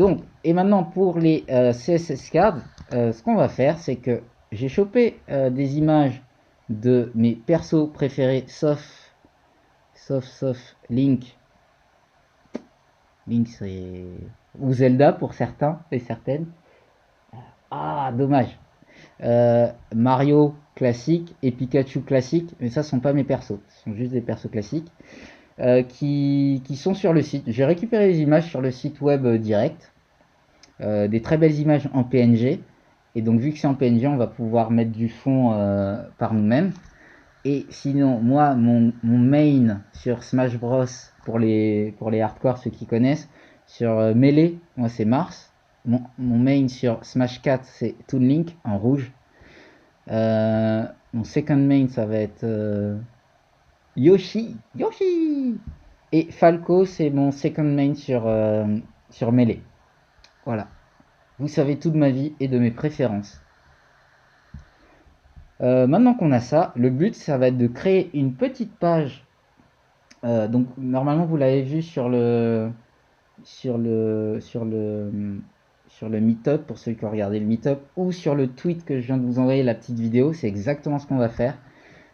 Donc, et maintenant pour les CSS cards, ce qu'on va faire, c'est que j'ai chopé des images de mes persos préférés, sauf Link. Link, c'est... ou Zelda pour certains et certaines. Ah, dommage. Mario classique et Pikachu classique, mais ça, ce sont pas mes persos. Ce sont juste des persos classiques qui sont sur le site. J'ai récupéré les images sur le site web direct. Des très belles images en PNG. Et donc, vu que c'est en PNG, on va pouvoir mettre du fond par nous-mêmes. Et sinon, moi, mon main sur Smash Bros, pour les hardcore, ceux qui connaissent, sur Melee, moi c'est Mars. Mon main sur Smash 4, c'est Toon Link en rouge. Mon second main, ça va être Yoshi. Yoshi. Et Falco, c'est mon second main sur Melee. Voilà. Vous savez tout de ma vie et de mes préférences. Maintenant qu'on a ça, le but, ça va être de créer une petite page. Donc normalement, vous l'avez vu sur le Meetup, pour ceux qui ont regardé le Meetup, ou sur le tweet que je viens de vous envoyer, la petite vidéo. C'est exactement ce qu'on va faire.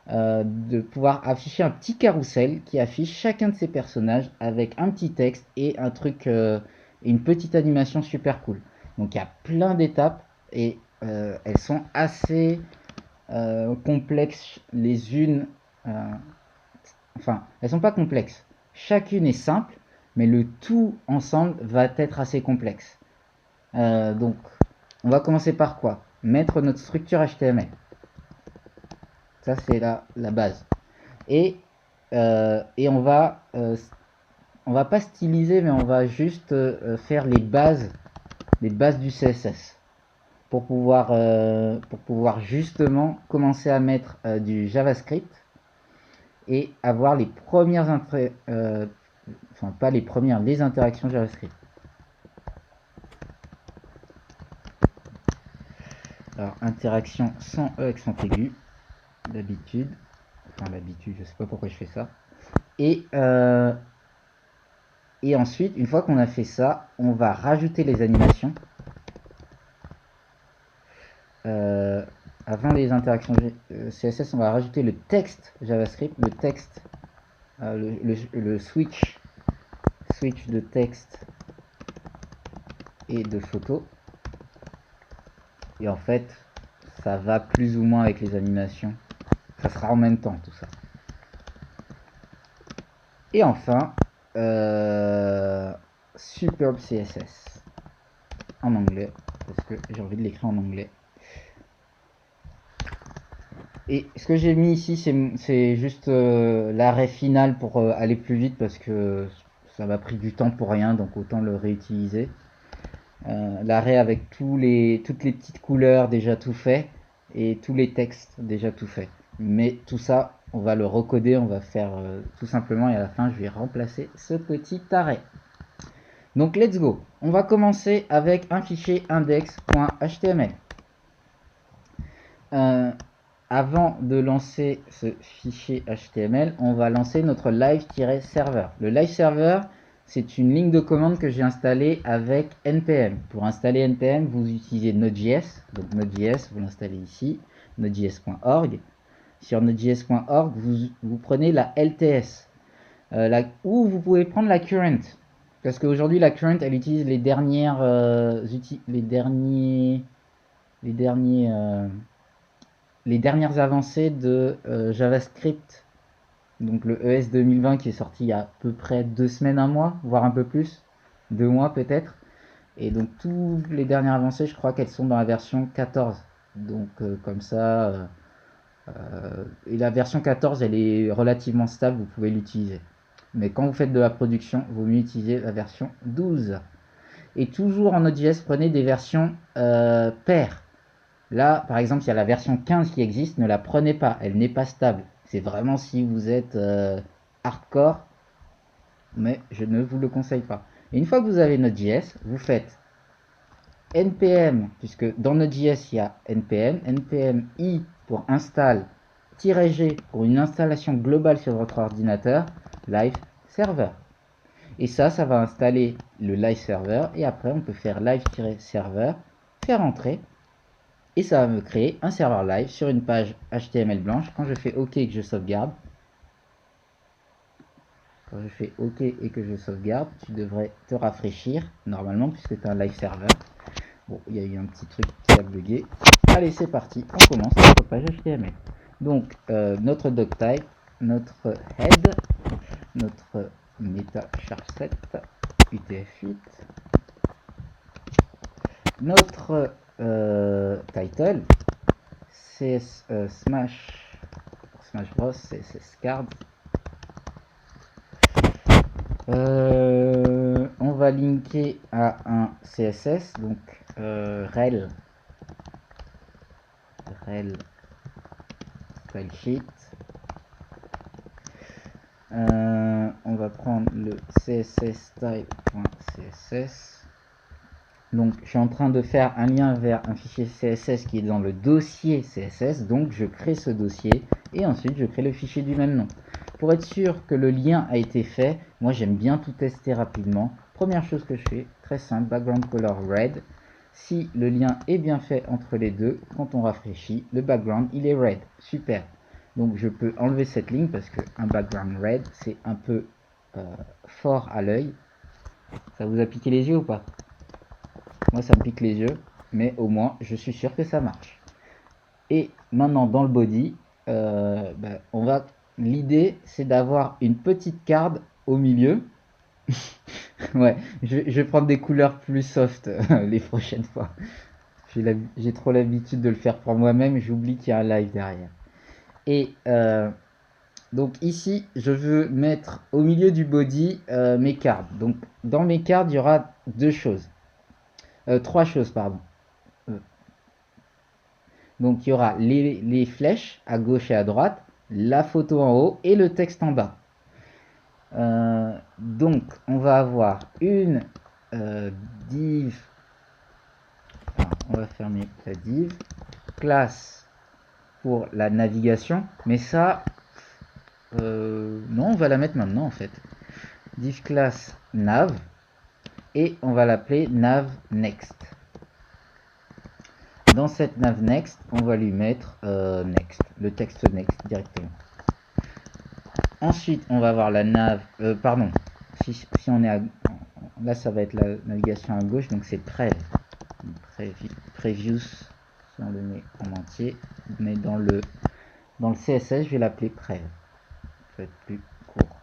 De pouvoir afficher un petit carrousel qui affiche chacun de ces personnages avec un petit texte et un truc, une petite animation super cool. Donc il y a plein d'étapes et elles sont assez complexes les unes. Enfin, elles sont pas complexes. Chacune est simple, mais le tout ensemble va être assez complexe. Donc, on va commencer par quoi? Mettre notre structure HTML. Ça, c'est la base. Et on va pas styliser, mais on va juste faire les bases du CSS pour pouvoir justement commencer à mettre du JavaScript et avoir les premières enfin pas les premières, les interactions JavaScript. Alors interaction sans E accent aigu, d'habitude, enfin l'habitude, je sais pas pourquoi je fais ça. Et ensuite, une fois qu'on a fait ça, on va rajouter les animations. Avant les interactions CSS, on va rajouter le texte JavaScript, le texte, le switch de texte et de photo. Et en fait, ça va plus ou moins avec les animations. Ça sera en même temps tout ça. Et enfin, Superb CSS en anglais, parce que j'ai envie de l'écrire en anglais. Et ce que j'ai mis ici, c'est juste l'arrêt final pour aller plus vite, parce que ça m'a pris du temps pour rien, donc autant le réutiliser. L'arrêt avec toutes les petites couleurs déjà tout fait, et tous les textes déjà tout fait. Mais tout ça, on va le recoder, on va faire tout simplement, et à la fin, je vais remplacer ce petit arrêt. Donc let's go. On va commencer avec un fichier index.html. Avant de lancer ce fichier HTML, on va lancer notre live-server. Le live server, c'est une ligne de commande que j'ai installée avec npm. Pour installer npm, vous utilisez Node.js. Donc Node.js, vous l'installez ici, nodejs.org. Sur nodejs.org, vous prenez la LTS. Ou vous pouvez prendre la current. Parce qu'aujourd'hui, la current, elle utilise les dernières avancées de JavaScript, donc le ES 2020 qui est sorti il y a à peu près 2 semaines, un mois, voire un peu plus, 2 mois peut-être. Et donc toutes les dernières avancées, je crois qu'elles sont dans la version 14. Donc comme ça, et la version 14, elle est relativement stable, vous pouvez l'utiliser. Mais quand vous faites de la production, il vaut mieux utiliser la version 12. Et toujours en Node.js, prenez des versions paires. Là, par exemple, il y a la version 15 qui existe, ne la prenez pas, elle n'est pas stable. C'est vraiment si vous êtes hardcore, mais je ne vous le conseille pas. Et une fois que vous avez Node.js, vous faites npm, puisque dans Node.js il y a npm i pour install, -g pour une installation globale sur votre ordinateur, live server. Et ça va installer le live server. Et après, on peut faire live-server, faire entrer. Et ça va me créer un serveur live sur une page HTML blanche. Quand je fais OK et que je sauvegarde, tu devrais te rafraîchir normalement puisque tu as un live server. Bon, il y a eu un petit truc qui a bugué. Allez, c'est parti, on commence notre page HTML. Donc, notre doctype, notre head, notre meta charset, UTF-8, notre title, CS Smash, Smash Bros, CSS card. On va linker à un CSS, donc rel style sheet. On va prendre le css style.css. Donc je suis en train de faire un lien vers un fichier CSS qui est dans le dossier CSS, donc je crée ce dossier et ensuite je crée le fichier du même nom. Pour être sûr que le lien a été fait, moi j'aime bien tout tester rapidement. Première chose que je fais, très simple, background color red. Si le lien est bien fait entre les deux, quand on rafraîchit, le background il est red, super. Donc je peux enlever cette ligne parce qu'un background red c'est un peu fort à l'œil. Ça vous a piqué les yeux ou pas? Moi ça me pique les yeux, mais au moins je suis sûr que ça marche. Et maintenant dans le body, l'idée c'est d'avoir une petite carte au milieu. Ouais, je vais prendre des couleurs plus soft les prochaines fois. J'ai trop l'habitude de le faire pour moi-même, j'oublie qu'il y a un live derrière. Et donc ici, je veux mettre au milieu du body mes cartes. Donc dans mes cartes, il y aura trois choses, pardon. Donc il y aura les flèches à gauche et à droite, la photo en haut et le texte en bas. Donc on va avoir une div. Alors, on va fermer la div. Classe pour la navigation. Mais ça, non, on va la mettre maintenant en fait. Div class nav. Et on va l'appeler nav next. Dans cette nav next, on va lui mettre next, le texte next directement. Ensuite, on va avoir la nav, pardon, si on est là, ça va être la navigation à gauche, donc c'est previews, si on le met en entier, mais dans le CSS, je vais l'appeler prev. Ça va être plus court.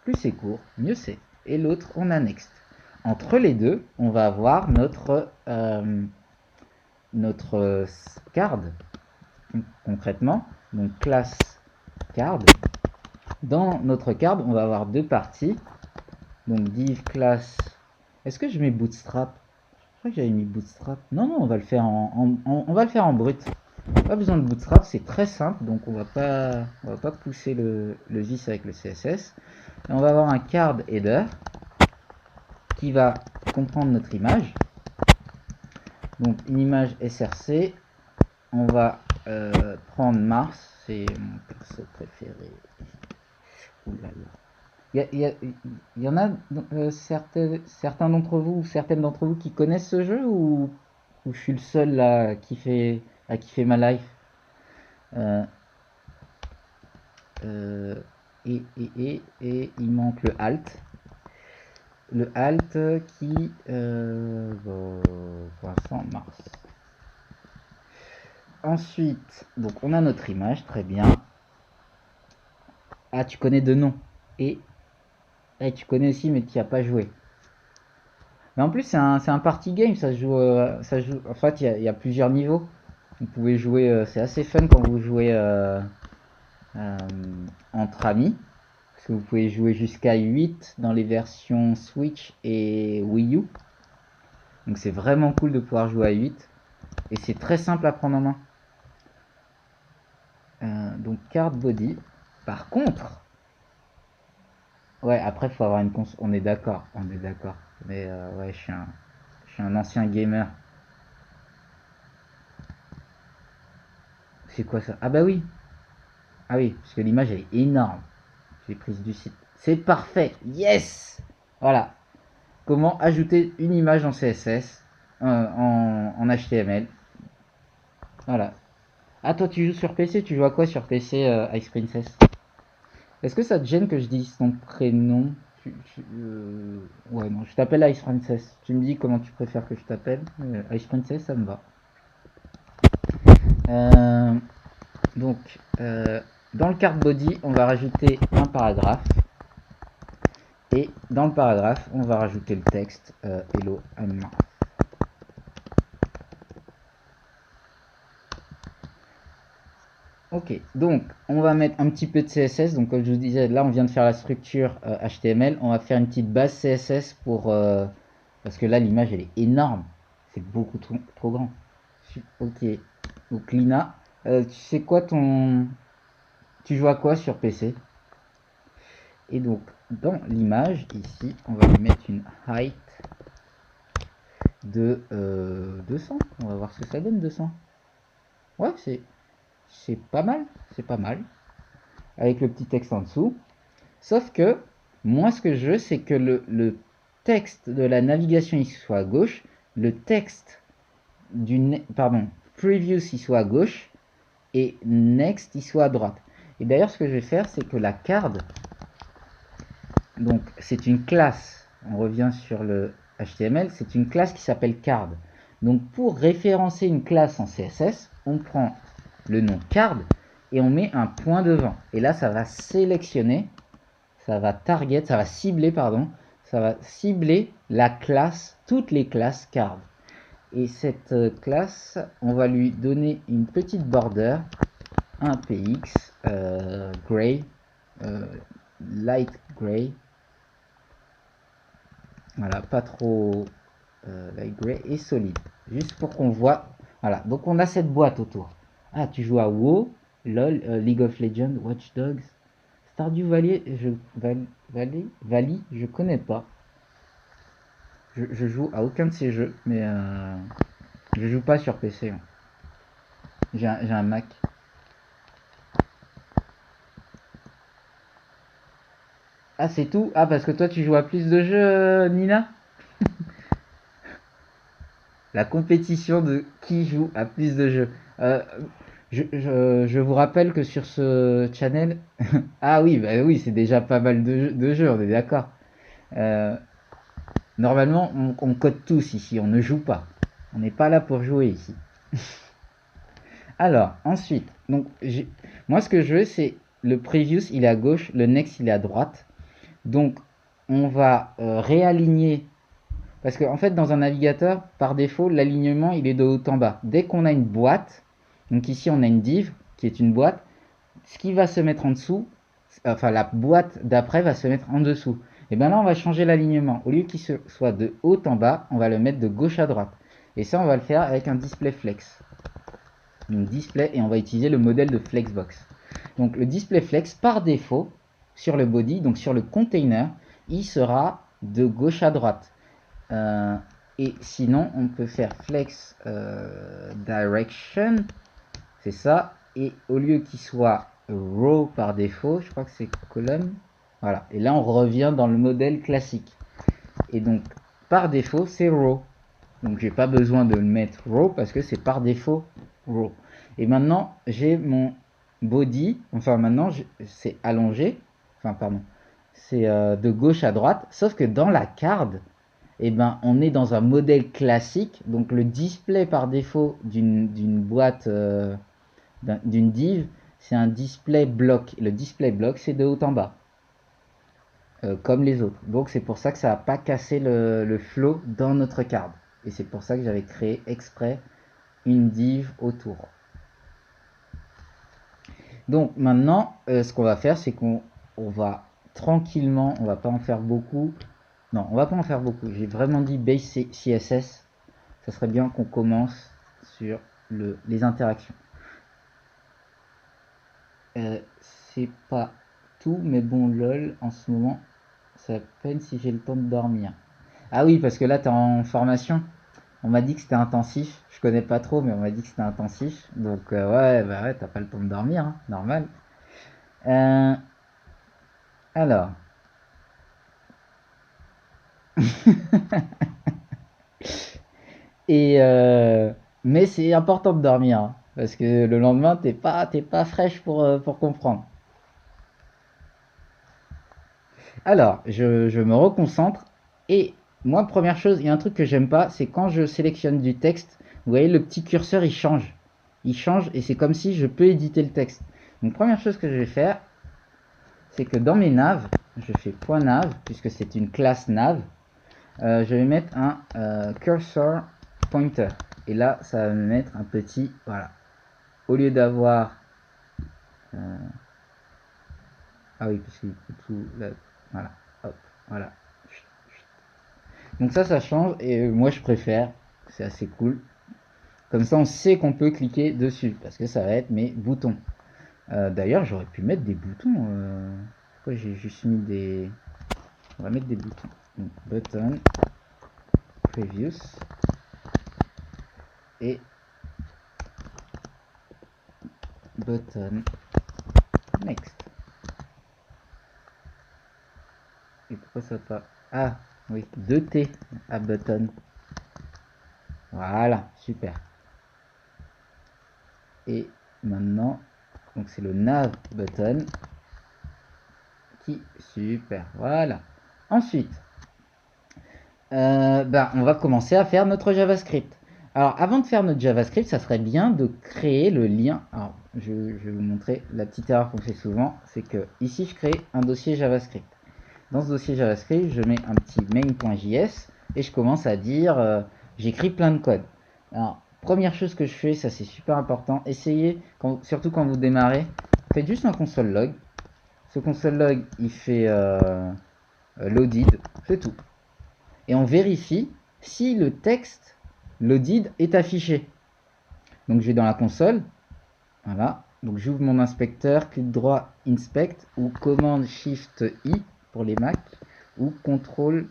Plus c'est court, mieux c'est. Et l'autre, on a next. Entre les deux, on va avoir notre card, concrètement, donc classe card. Dans notre card, on va avoir deux parties. Donc div class. Est-ce que je mets bootstrap? Je crois que j'avais mis bootstrap. Non, on va le faire on va le faire en brut. Pas besoin de bootstrap, c'est très simple, donc on va pas pousser le vice avec le CSS. Et on va avoir un card header qui va comprendre notre image. Donc une image SRC. On va prendre Mars, c'est mon perso préféré. Ouh là là. Il y en a certains d'entre vous ou certaines d'entre vous qui connaissent ce jeu ou je suis le seul là à kiffer ma life. Euh, et il manque le alt. Le alt qui pour l'instant Mars. Ensuite, donc on a notre image, très bien. Ah, tu connais de nom. Et tu connais aussi, mais tu n'y as pas joué. Mais en plus, c'est un party game, ça se joue. En fait, il y a plusieurs niveaux. Vous pouvez jouer, c'est assez fun quand vous jouez entre amis. Parce que vous pouvez jouer jusqu'à 8 dans les versions Switch et Wii U. Donc c'est vraiment cool de pouvoir jouer à 8. Et c'est très simple à prendre en main. Donc card body. Par contre, ouais, après il faut avoir une console. On est d'accord. Mais ouais, je suis un ancien gamer. C'est quoi ça? Ah bah oui. Ah oui, parce que l'image elle est énorme. J'ai prise du site. C'est parfait. Yes. Voilà. Comment ajouter une image en CSS, en HTML. Voilà. Ah, toi, tu joues sur PC, tu joues à quoi sur PC, Ice Princess? Est-ce que ça te gêne que je dise ton prénom? Ouais, non, je t'appelle Ice Princess. Tu me dis comment tu préfères que je t'appelle. Ice Princess, ça me va. Euh, donc, dans le card body, on va rajouter un paragraphe. Et dans le paragraphe, on va rajouter le texte Hello, I'm Marc. Ok, donc on va mettre un petit peu de CSS. Donc comme je vous disais, là on vient de faire la structure HTML. On va faire une petite base CSS pour parce que là l'image elle est énorme. C'est beaucoup trop grand. Ok, donc Lina, tu sais quoi ton... Tu joues à quoi sur PC? Et donc dans l'image ici, on va lui mettre une height de 200. On va voir ce que ça donne 200. Ouais, c'est pas mal, c'est pas mal. Avec le petit texte en dessous. Sauf que moi, ce que je veux, c'est que le texte de la navigation il soit à gauche, le texte pardon, previous il soit à gauche et next il soit à droite. Et d'ailleurs, ce que je vais faire, c'est que la card, donc c'est une classe. On revient sur le HTML, c'est une classe qui s'appelle card. Donc pour référencer une classe en CSS, on prend le nom card et on met un point devant. Et là, ça va sélectionner, ça va target, ça va cibler, pardon, ça va cibler la classe, toutes les classes card. Et cette classe, on va lui donner une petite border, un px, gray, light gray, voilà, pas trop light gray et solide, juste pour qu'on voit. Voilà, donc on a cette boîte autour. Ah, tu joues à WoW, LOL, League of Legends, Watch Dogs, Stardew Valley, Valley, je connais pas. Je joue à aucun de ces jeux, mais je joue pas sur PC. Hein. J'ai un Mac. Ah, c'est tout? Ah, parce que toi, tu joues à plus de jeux, Nina? La compétition de qui joue à plus de jeux. Euh, je vous rappelle que sur ce channel... ah oui, bah oui, c'est déjà pas mal de jeux, on est d'accord. Euh, Normalement, on code tous ici, on ne joue pas. On n'est pas là pour jouer ici. Alors, ensuite, donc, moi ce que je veux, c'est le previous, il est à gauche, le next, il est à droite. Donc, on va réaligner, parce qu'en fait, dans un navigateur, par défaut, l'alignement, il est de haut en bas. Dès qu'on a une boîte, donc ici, on a une div, qui est une boîte, ce qui va se mettre en dessous, enfin, la boîte d'après va se mettre en dessous. Et bien là, on va changer l'alignement. Au lieu qu'il soit de haut en bas, on va le mettre de gauche à droite. Et ça, on va le faire avec un display flex. Donc display, et on va utiliser le modèle de Flexbox. Donc le display flex par défaut sur le body, donc sur le container, il sera de gauche à droite. Et sinon on peut faire flex direction, c'est ça, et au lieu qu'il soit row par défaut, je crois que c'est column, voilà, et là on revient dans le modèle classique. Et donc par défaut c'est row, donc j'ai pas besoin de le mettre row parce que c'est par défaut row. Et maintenant j'ai mon body, enfin maintenant c'est allongé, enfin pardon, c'est de gauche à droite, sauf que dans la card, eh ben, on est dans un modèle classique, donc le display par défaut d'une boîte, d'une div, c'est un display bloc. Le display bloc, c'est de haut en bas, comme les autres. Donc c'est pour ça que ça n'a pas cassé le flow dans notre card. Et c'est pour ça que j'avais créé exprès une div autour. Donc maintenant, ce qu'on va faire, c'est qu'on va tranquillement, on va pas en faire beaucoup. Non, on va pas en faire beaucoup. J'ai vraiment dit base CSS. Ça serait bien qu'on commence sur les interactions. C'est pas tout, mais bon, lol, en ce moment, c'est à peine si j'ai le temps de dormir. Ah oui, parce que là, tu es en formation. On m'a dit que c'était intensif. Je connais pas trop, mais on m'a dit que c'était intensif. Donc, ouais, bah ouais, t'as pas le temps de dormir, hein, normal. Euh, alors, Et mais c'est important de dormir, hein, parce que le lendemain, t'es pas fraîche pour comprendre. Alors, je me reconcentre et moi, première chose, il y a un truc que j'aime pas, c'est quand je sélectionne du texte, vous voyez, le petit curseur, il change. Il change et c'est comme si je peux éditer le texte. Donc, première chose que je vais faire, c'est que dans mes navs, je fais .nav, puisque c'est une classe nav, je vais mettre un cursor pointer. Et là, ça va me mettre un petit, voilà. Au lieu d'avoir... ah oui, parce qu'il faut tout... Là, voilà, hop, voilà. Donc ça change et moi je préfère, c'est assez cool. Comme ça on sait qu'on peut cliquer dessus, parce que ça va être mes boutons. D'ailleurs j'aurais pu mettre des boutons. Pourquoi j'ai juste mis des... On va mettre des boutons. Donc, button, previous, et button, next. Et pourquoi ça pas... Ah oui, 2T à button. Voilà, super. Et maintenant, donc c'est le nav button qui... Super, voilà. Ensuite, on va commencer à faire notre JavaScript. Alors, avant de faire notre JavaScript, ça serait bien de créer le lien. Alors, je vais vous montrer la petite erreur qu'on fait souvent, c'est que ici, je crée un dossier JavaScript. Dans ce dossier JavaScript, je mets un petit main.js et je commence à dire, j'écris plein de code. Alors, première chose que je fais, ça c'est super important, essayez, surtout quand vous démarrez, faites juste un console log. Ce console log, il fait loaded, c'est tout. Et on vérifie si le texte loaded est affiché. Donc je vais dans la console, voilà, donc j'ouvre mon inspecteur, clic droit inspect ou commande shift I pour les Mac ou contrôle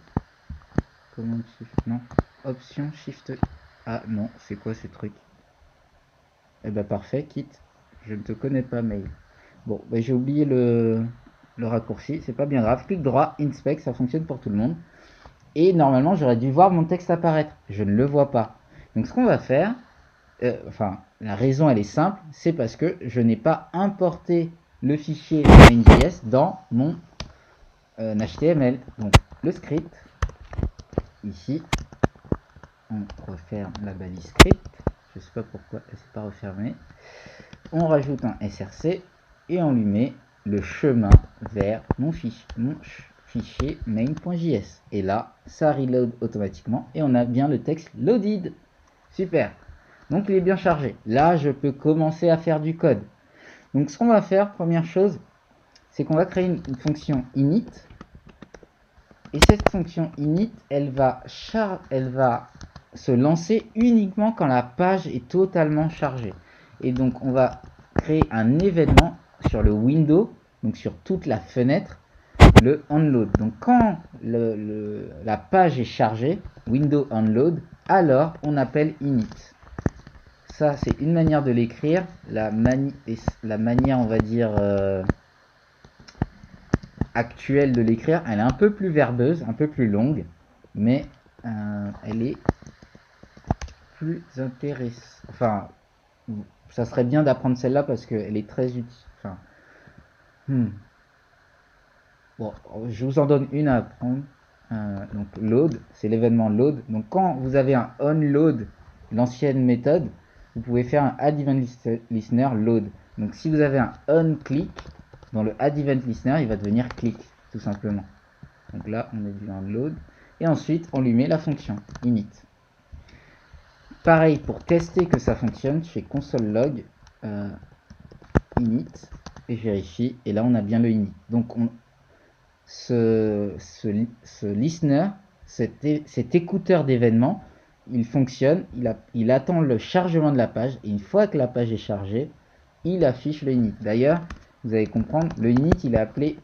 commande shift non option shift I. Ah non, c'est quoi ce truc? Eh ben parfait, quitte. Je ne te connais pas mail. Bon, ben j'ai oublié le raccourci, c'est pas bien grave. Clic droit inspect, ça fonctionne pour tout le monde. Et normalement, j'aurais dû voir mon texte apparaître. Je ne le vois pas. Donc ce qu'on va faire, la raison elle est simple, c'est parce que je n'ai pas importé le fichier main.js dans mon HTML. Donc le script, ici, on referme la balise script. Je ne sais pas pourquoi elle ne s'est pas refermée. On rajoute un src et on lui met le chemin vers mon fichier main.js. Et là, ça reload automatiquement et on a bien le texte loaded. Super. Donc il est bien chargé. Là, je peux commencer à faire du code. Donc ce qu'on va faire, première chose, c'est qu'on va créer une fonction init. Et cette fonction init, elle va se lancer uniquement quand la page est totalement chargée. Et donc on va créer un événement sur le window, donc sur toute la fenêtre, le onload. Donc quand la page est chargée, window onload, alors on appelle init. Ça c'est une manière de l'écrire. La manière, on va dire, actuelle de l'écrire, elle est un peu plus verbeuse, un peu plus longue, mais elle est plus intéressante. Enfin, ça serait bien d'apprendre celle-là parce qu'elle est très utile. Enfin, bon, je vous en donne une à apprendre. Donc load, c'est l'événement load. Donc quand vous avez un onload, l'ancienne méthode, vous pouvez faire un add event listener load. Donc si vous avez un onClick, dans le add event listener, il va devenir click, tout simplement. Donc là, on est du onload. Et ensuite, on lui met la fonction init. Pareil, pour tester que ça fonctionne, je fais console log init et je vérifie. Et là, on a bien le init. Donc, ce listener, cet écouteur d'événements, il fonctionne, il attend le chargement de la page. Et une fois que la page est chargée, il affiche le init. D'ailleurs, vous allez comprendre, le init, il est appelé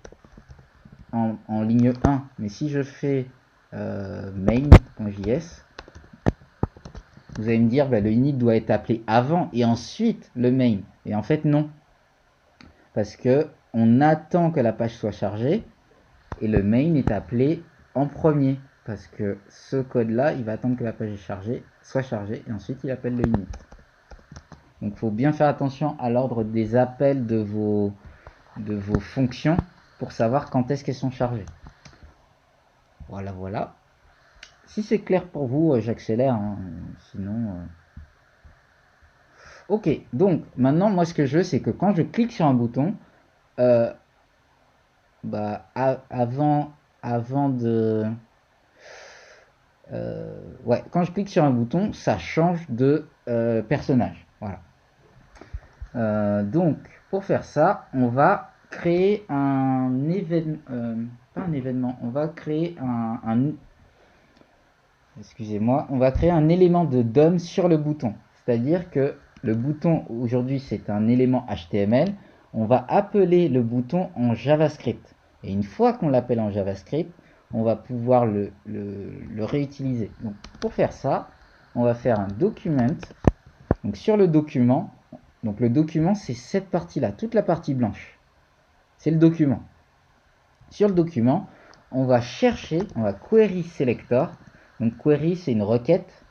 en ligne 1. Mais si je fais main.js, vous allez me dire, le init doit être appelé avant et ensuite le main. Et en fait, non. Parce que on attend que la page soit chargée et le main est appelé en premier. parce que ce code-là, il va attendre que la page soit chargée, et ensuite il appelle le init. Donc il faut bien faire attention à l'ordre des appels de vos fonctions pour savoir quand est-ce qu'elles sont chargées. Voilà, voilà. Si c'est clair pour vous, j'accélère, hein, sinon... Ok, donc maintenant, moi ce que je veux, c'est que quand je clique sur un bouton, avant de... ouais, quand je clique sur un bouton, ça change de personnage. Voilà. Donc, pour faire ça, on va créer un événement, pas un événement, on va créer excusez-moi, on va créer un élément de DOM sur le bouton. C'est-à-dire que le bouton, aujourd'hui, c'est un élément HTML. On va appeler le bouton en JavaScript. Et une fois qu'on l'appelle en JavaScript, on va pouvoir le réutiliser. Donc, pour faire ça, on va faire un document. Donc, sur le document, donc le document, c'est cette partie-là, toute la partie blanche. C'est le document. Sur le document, on va chercher, on va query selector. Donc query, c'est une requête.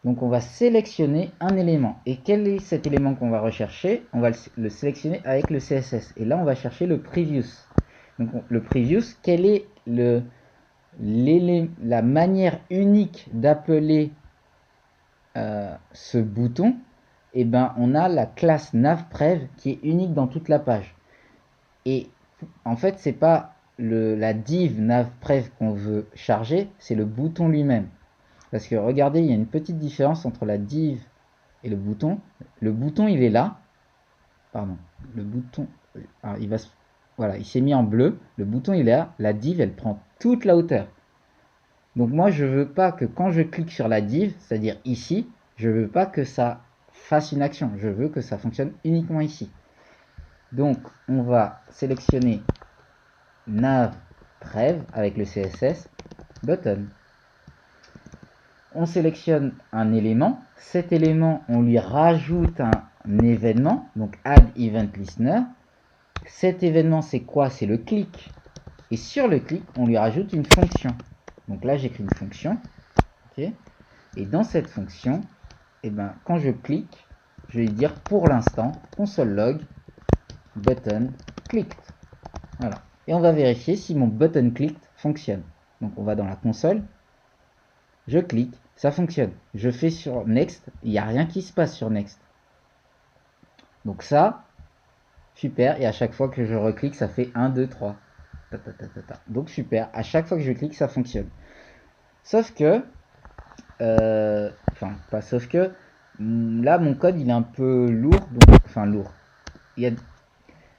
Donc on va sélectionner un élément. Et quel est cet élément qu'on va rechercher? On va le sélectionner avec le CSS. Et là, on va chercher le previous. Donc le previous, quelle est la manière unique d'appeler ce bouton? Et ben, on a la classe navprev qui est unique dans toute la page. Et en fait, c'est pas la div navprev qu'on veut charger, c'est le bouton lui-même. Parce que regardez, il y a une petite différence entre la div et le bouton. Le bouton, il est là. Pardon. Le bouton, alors voilà, il s'est mis en bleu. Le bouton, il est là. La div, elle prend toute la hauteur. Donc moi, je veux pas que quand je clique sur la div, c'est-à-dire ici, je veux pas que ça fasse une action. Je veux que ça fonctionne uniquement ici. Donc, on va sélectionner navprev avec le CSS button. On sélectionne un élément. Cet élément, on lui rajoute un événement, donc add event listener. Cet événement, c'est quoi? C'est le clic. Et sur le clic, on lui rajoute une fonction. Donc là, j'écris une fonction. Okay. Et dans cette fonction, eh ben, quand je clique, je vais dire pour l'instant, console log button clicked. Voilà. Et on va vérifier si mon button clicked fonctionne. Donc on va dans la console, je clique, ça fonctionne. Je fais sur next, il n'y a rien qui se passe sur next. Donc ça, super. Et à chaque fois que je reclique, ça fait 1, 2, 3. Donc super. À chaque fois que je clique, ça fonctionne. Sauf que, enfin pas sauf que, là mon code il est un peu lourd. Donc, enfin lourd.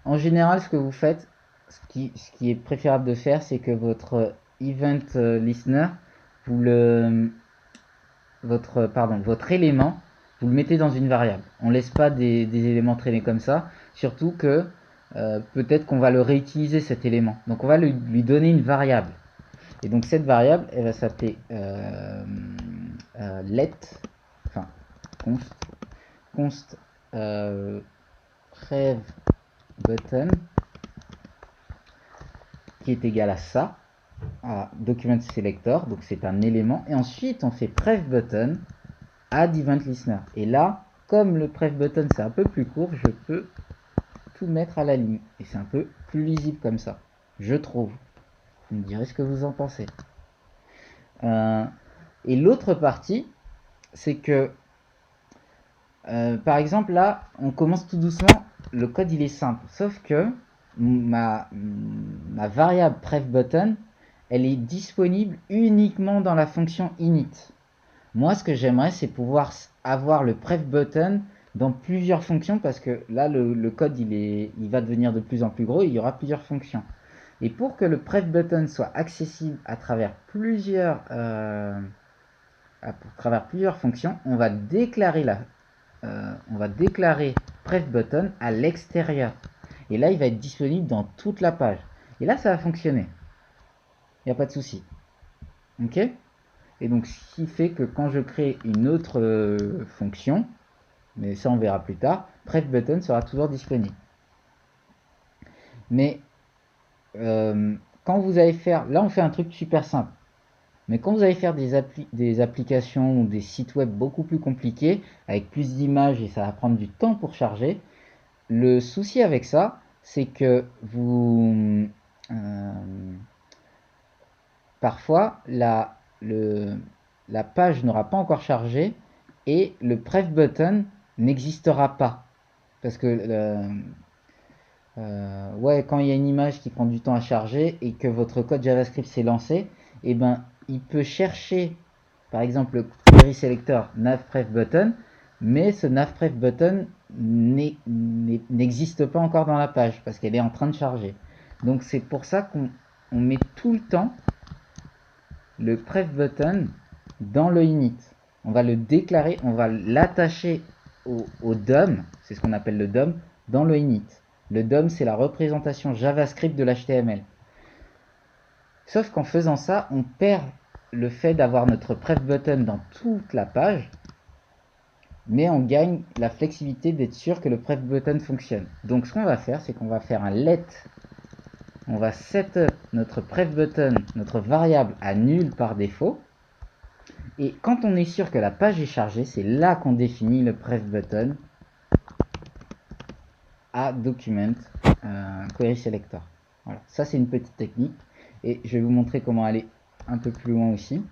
En général, ce que vous faites, ce qui est préférable de faire, c'est que votre event listener, votre élément, vous le mettez dans une variable. On ne laisse pas des éléments traîner comme ça, surtout que peut-être qu'on va le réutiliser cet élément. Donc on va lui donner une variable. Et donc cette variable, elle va s'appeler let, enfin const prev button, qui est égal à ça, à document selector, donc c'est un élément, et ensuite on fait prev button add event listener. Et là, comme le prev button c'est un peu plus court, je peux tout mettre à la ligne. Et c'est un peu plus lisible comme ça, je trouve. Vous me direz ce que vous en pensez. Et l'autre partie, c'est que, par exemple, là, on commence tout doucement, le code il est simple, sauf que ma variable prev button, elle est disponible uniquement dans la fonction init. Moi, ce que j'aimerais, c'est pouvoir avoir le prev button dans plusieurs fonctions, parce que là, le code, il va devenir de plus en plus gros, et il y aura plusieurs fonctions. Et pour que le prev button soit accessible à travers plusieurs fonctions, on va déclarer prev button à l'extérieur. Et là, il va être disponible dans toute la page. Et là, ça va fonctionner. Il n'y a pas de souci. Ok? Et donc, ce qui fait que quand je crée une autre fonction, mais ça on verra plus tard, prev button sera toujours disponible. Mais quand vous allez faire, là on fait un truc super simple. Mais quand vous allez faire des applications ou des sites web beaucoup plus compliqués, avec plus d'images et ça va prendre du temps pour charger, le souci avec ça, c'est que parfois la page n'aura pas encore chargé et le pref button n'existera pas. Parce que ouais, quand il y a une image qui prend du temps à charger et que votre code JavaScript s'est lancé, et ben il peut chercher par exemple le query selector navPrefButton, mais ce navPrefButton n'existe pas encore dans la page parce qu'elle est en train de charger. Donc c'est pour ça qu'on met tout le temps le prefButton dans le init. On va le déclarer, on va l'attacher au DOM, c'est ce qu'on appelle le DOM, dans le init. Le DOM, c'est la représentation JavaScript de l'HTML. Sauf qu'en faisant ça, on perd le fait d'avoir notre prefButton dans toute la page, mais on gagne la flexibilité d'être sûr que le prefButton fonctionne. Donc ce qu'on va faire, c'est qu'on va faire un let. On va set up notre prefButton, notre variable à nul par défaut. Et quand on est sûr que la page est chargée, c'est là qu'on définit le prefButton à document query selector. Voilà, ça c'est une petite technique et je vais vous montrer comment aller un peu plus loin aussi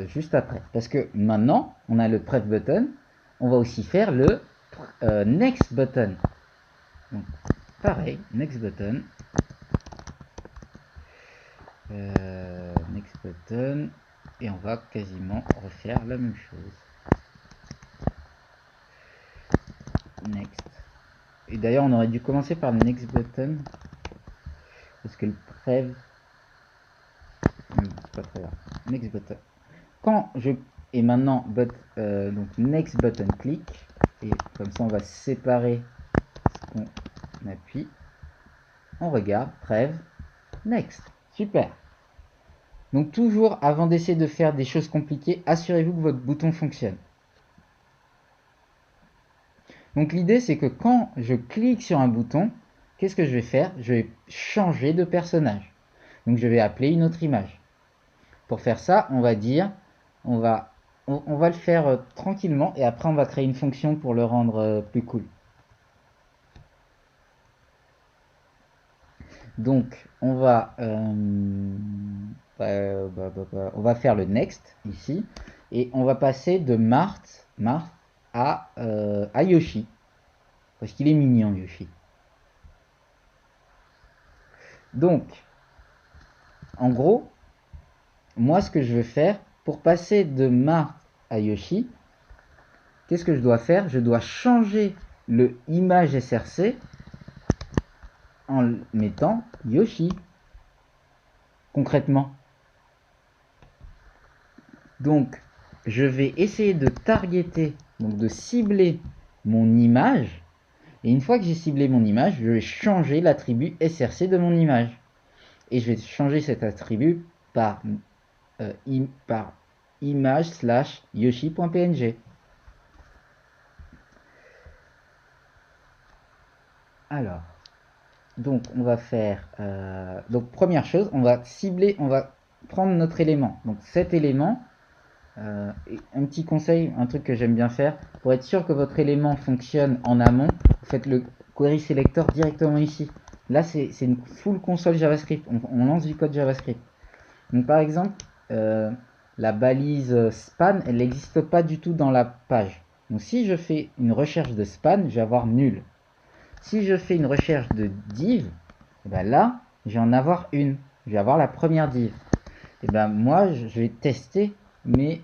juste après. Parce que maintenant, on a le pref button, on va aussi faire le next button. Donc pareil, next button, next button, et on va quasiment refaire la même chose. Next. Et d'ailleurs, on aurait dû commencer par le next button parce que le pref, c'est pas très grave. Next button. Quand je et maintenant donc next button click et comme ça on va séparer ce qu'on appuie. On regarde pref next. Super. Donc toujours avant d'essayer de faire des choses compliquées, assurez-vous que votre bouton fonctionne. Donc l'idée c'est que quand je clique sur un bouton, qu'est-ce que je vais faire? Je vais changer de personnage. Donc je vais appeler une autre image. Pour faire ça, on va dire, on va le faire tranquillement et après on va créer une fonction pour le rendre plus cool. Donc on va faire le next ici et on va passer de Mart à Yoshi parce qu'il est mignon Yoshi. Donc en gros, moi ce que je veux faire pour passer de Mart à Yoshi, qu'est-ce que je dois faire? Je dois changer le image src en mettant Yoshi concrètement. Donc je vais essayer de targeter, donc de cibler mon image, et une fois que j'ai ciblé mon image, je vais changer l'attribut src de mon image et je vais changer cet attribut par image / yoshi.png. Alors donc on va faire donc première chose, on va cibler, on va prendre notre élément, donc cet élément. Et un petit conseil, un truc que j'aime bien faire, pour être sûr que votre élément fonctionne en amont, vous faites le query selector directement ici. Là, c'est une full console JavaScript, on lance du code JavaScript. Donc par exemple, la balise span, elle n'existe pas du tout dans la page. Donc si je fais une recherche de span, je vais avoir nul. Si je fais une recherche de div, et ben là, je vais en avoir une. Je vais avoir la première div. Et ben moi, je vais tester mais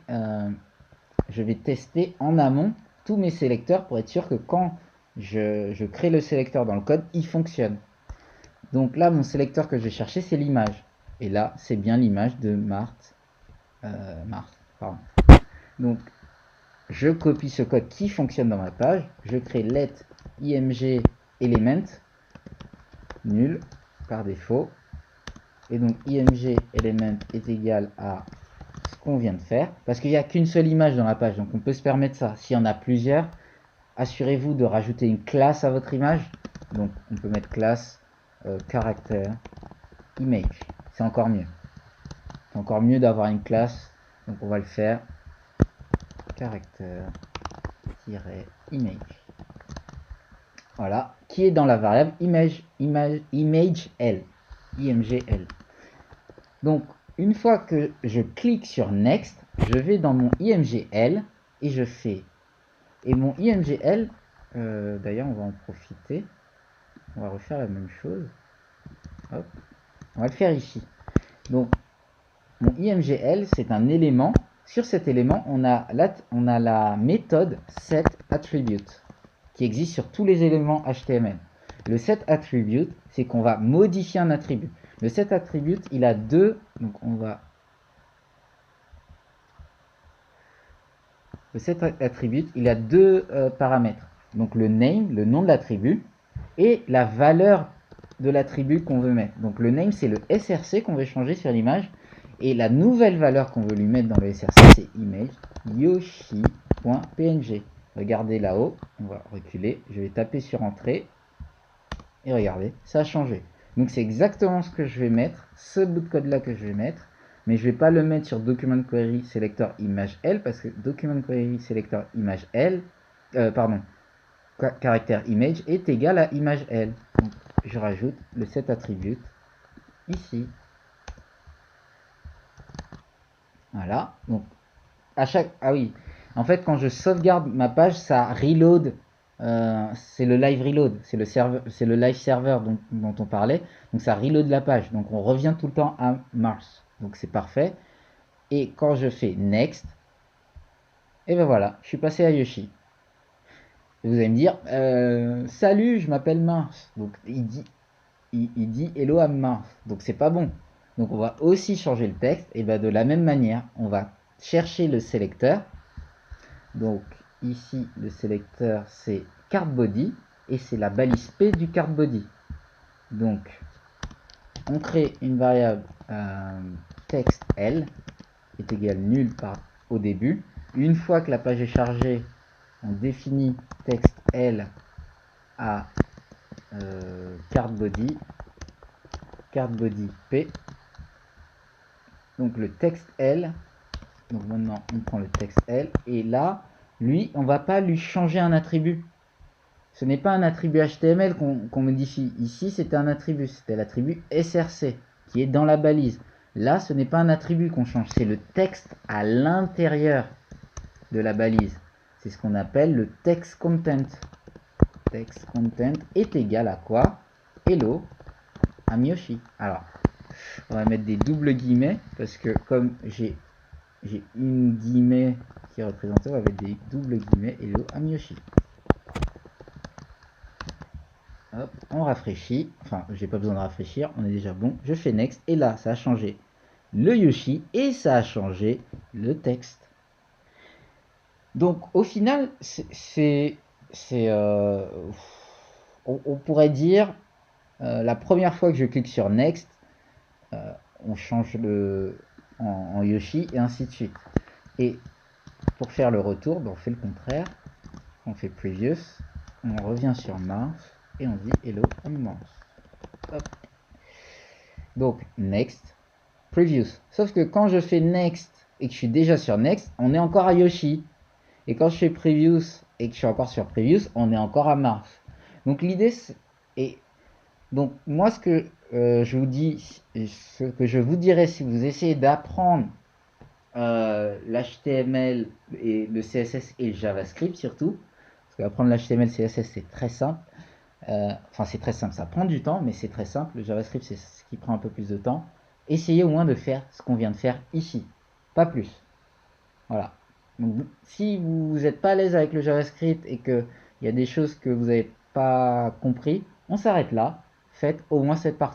je vais tester en amont tous mes sélecteurs pour être sûr que quand je crée le sélecteur dans le code, il fonctionne. Donc là, mon sélecteur que je vais chercher, c'est l'image. Et là, c'est bien l'image de Marthe. Pardon. Donc, je copie ce code qui fonctionne dans ma page. Je crée let img element nul par défaut. Et donc, img element est égal à ce qu'on vient de faire, parce qu'il n'y a qu'une seule image dans la page, donc on peut se permettre ça. S'il y en a plusieurs, assurez-vous de rajouter une classe à votre image. Donc on peut mettre classe character image, c'est encore mieux. C'est encore mieux d'avoir une classe. Donc on va le faire. Character-image. Voilà, qui est dans la variable image L. IMGL. Donc, une fois que je clique sur Next, je vais dans mon IMGL et je fais. Et mon IMGL, d'ailleurs, on va en profiter. On va refaire la même chose. Hop. On va le faire ici. Donc, mon IMGL, c'est un élément. Sur cet élément, on a la méthode setAttribute qui existe sur tous les éléments HTML. Le setAttribute, c'est qu'on va modifier un attribut. Le setAttribute, il a deux. Donc, on va. Le setAttribute, il a deux paramètres. Donc, le name, le nom de l'attribut, et la valeur de l'attribut qu'on veut mettre. Donc, le name, c'est le SRC qu'on veut changer sur l'image. Et la nouvelle valeur qu'on veut lui mettre dans le SRC, c'est image yoshi.png. Regardez là-haut, on va reculer, je vais taper sur entrée, et regardez, ça a changé. Donc c'est exactement ce que je vais mettre, ce bout de code là que je vais mettre, mais je vais pas le mettre sur document query selector image L, parce que document query selector image L, caractère image est égal à image L. Donc je rajoute le set attribute ici. Voilà, donc ah oui, en fait quand je sauvegarde ma page, ça reload, c'est le live reload, c'est le live server dont on parlait, donc ça reload la page, donc on revient tout le temps à Mars, donc c'est parfait. Et quand je fais next, et ben voilà, je suis passé à Yoshi. Et vous allez me dire, salut, je m'appelle Mars, donc il dit hello à Mars, donc c'est pas bon. Donc on va aussi changer le texte, et ben de la même manière, on va chercher le sélecteur. Donc ici, le sélecteur, c'est cardBody et c'est la balise P du cardBody. Donc, on crée une variable texte L est égal nul au début. Une fois que la page est chargée, on définit texte L à cardBody P. Donc le texte L. Donc maintenant, on prend le texte L et là, lui, on va pas lui changer un attribut. Ce n'est pas un attribut HTML qu'on modifie. Ici, c'était un attribut. C'était l'attribut SRC qui est dans la balise. Là, ce n'est pas un attribut qu'on change. C'est le texte à l'intérieur de la balise. C'est ce qu'on appelle le text content. Text content est égal à quoi? Hello à Miyoshi. Alors, on va mettre des doubles guillemets parce que comme j'ai une guillemet qui est représentée, on va mettre des doubles guillemets. Hello à Miyoshi. Hop, on rafraîchit, enfin j'ai pas besoin de rafraîchir, on est déjà bon, je fais next et là ça a changé le Yoshi et ça a changé le texte. Donc au final on pourrait dire la première fois que je clique sur next, on change en Yoshi et ainsi de suite. Et pour faire le retour, on fait le contraire, on fait previous, on revient sur Mars et on dit hello on Mars. Hop. Donc next, previous. Sauf que quand je fais next et que je suis déjà sur next, on est encore à Yoshi. Et quand je fais previous et que je suis encore sur previous, on est encore à Mars. Donc l'idée est... Donc moi ce que je vous dis, ce que je vous dirais si vous essayez d'apprendre l'HTML et le CSS et le JavaScript surtout, parce qu'apprendre l'HTML, CSS c'est très simple. Enfin c'est très simple, ça prend du temps, mais c'est très simple. Le JavaScript c'est ce qui prend un peu plus de temps. Essayez au moins de faire ce qu'on vient de faire ici, pas plus. Voilà. Donc, si vous n'êtes pas à l'aise avec le JavaScript et qu'il y a des choses que vous n'avez pas compris, on s'arrête là. Faites au moins cette partie.